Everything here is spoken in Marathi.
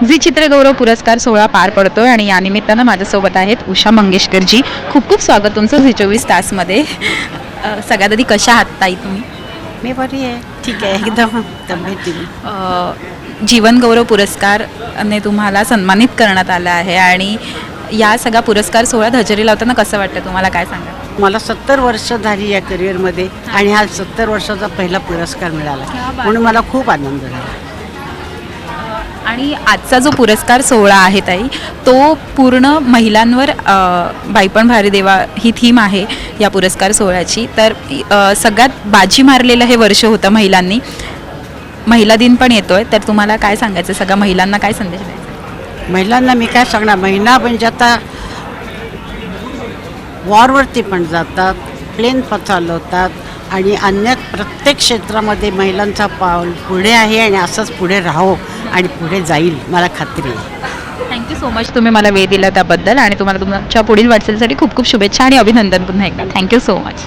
झी चित्रगौरव पुरस्कार सोहळा पार पडतोय आणि या निमित्तानं माझ्यासोबत आहेत उषा मंगेशकरजी. खूप खूप स्वागत तुमचं झी 24 तासमध्ये. सगळ्यात आधी कशा आहात ताई तुम्ही? मी बरी आहे, ठीक आहे, एकदम तब्येतीने. जीवन गौरव पुरस्कारने तुम्हाला सन्मानित करण्यात आलं आहे आणि या सगळ्या पुरस्कार सोहळ्यात हजेरी लावताना कसं वाटतं तुम्हाला, काय सांगा? मला 70 वर्ष झाली या करिअरमध्ये आणि हा 70 वर्षाचा पहिला पुरस्कार मिळाला म्हणून मला खूप आनंद झाला. आणि आजचा जो पुरस्कार सोहळा आहे ताई, तो पूर्ण महिलांवर बाईपण भारी देवा ही थीम आहे या पुरस्कार सोहळ्याची. तर सगळ्यात बाजी मारलेलं हे वर्ष होतं महिलांनी. महिला दिन पण येतोय, तर तुम्हाला काय सांगायचं, सगळ्या महिलांना काय संदेश द्यायचा? महिलांना मी काय सांगणार, महिला म्हणजे आता वॉरवरती पण जातात, प्लेन चालवतात आणि अन्य प्रत्येक क्षेत्रामध्ये महिलांचा पाऊल पुढे आहे आणि असंच पुढे राहो आणि पुढे जाईल, मला खात्री आहे. थँक्यू सो मच, तुम्ही मला वेळ दिला त्याबद्दल आणि तुम्हाला तुमच्या पुढील वाटचालीसाठी खूप खूप शुभेच्छा आणि अभिनंदन पुन्हा एकदा. Thank you so much.